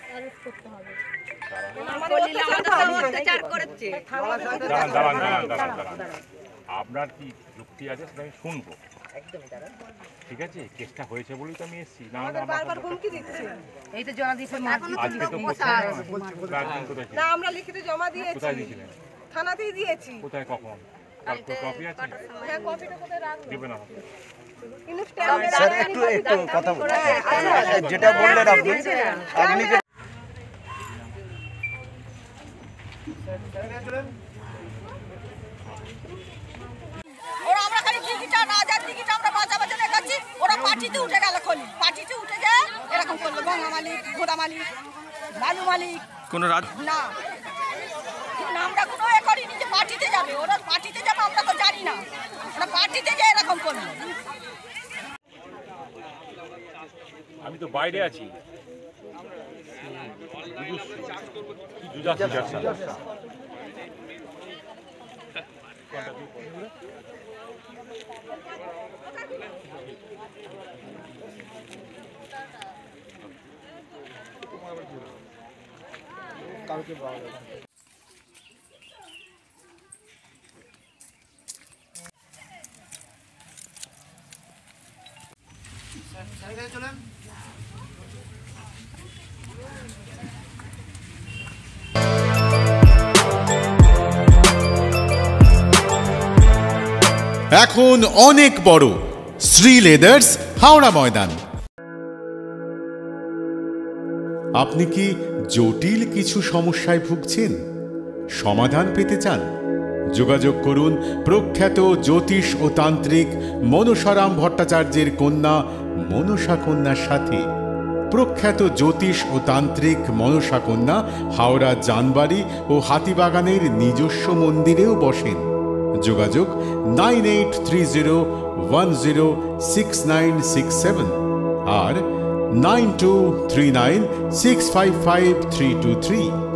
Arrest করতে হবে। আপনার কি যুক্তি আছে সেটা আমি শুনবো, ঠিক আছে? চেষ্টা হয়েছে বলেই তো আমি এসেছি। না বারবার হুমকি দিচ্ছে। এই তো জমা দিয়েছে আজকে তো না, আমরা লিখিত জমা দিয়েছি। কোথায় দিয়েছিলেন? থানাতেই দিয়েছি। কোথায়, কখন? কপি আছে? হ্যাঁ, কপিটা কোথায় রাখবো? দেবেন আমাকে। কিন্তু স্ট্যাম্প স্যার একটু কথা বলুন। যেটা বললেন আপনি ওরা আমরা খালি দিঘিটা রাজার দিঘিটা আমরা বাঁচাবার জন্য গেছি, ওরা পার্টিতে উঠে গেল। খলি পার্টিতে উঠে যায় এরকম করলো। গঙ্গা মালিক, ঘোড়া মালিক, বালু মালিক কোন না, আমরা কোনো এ করিনি যে পার্টিতে যাবে। ওরা পার্টিতে যাবে আমরা তো জানি না, ওরা পার্টিতে যায় এরকম করলো। আমি তো বাইরে আছি। কালকে পাওয়া যাবে। চলেন। এখন অনেক বড় শ্রী লেদার্স হাওড়া ময়দান। আপনি কি জটিল কিছু সমস্যায় ভুগছেন, সমাধান পেতে চান? যোগাযোগ করুন প্রখ্যাত জ্যোতিষ ও তান্ত্রিক মনসারাম ভট্টাচার্যের কন্যা মনসা কন্যার সাথে। প্রখ্যাত জ্যোতিষ ও তান্ত্রিক মনসা কন্যা হাওড়া জানবাড়ি ও হাতিবাগানের নিজস্ব মন্দিরেও বসেন। যোগাযোগ 9830106967 আর 9239655323।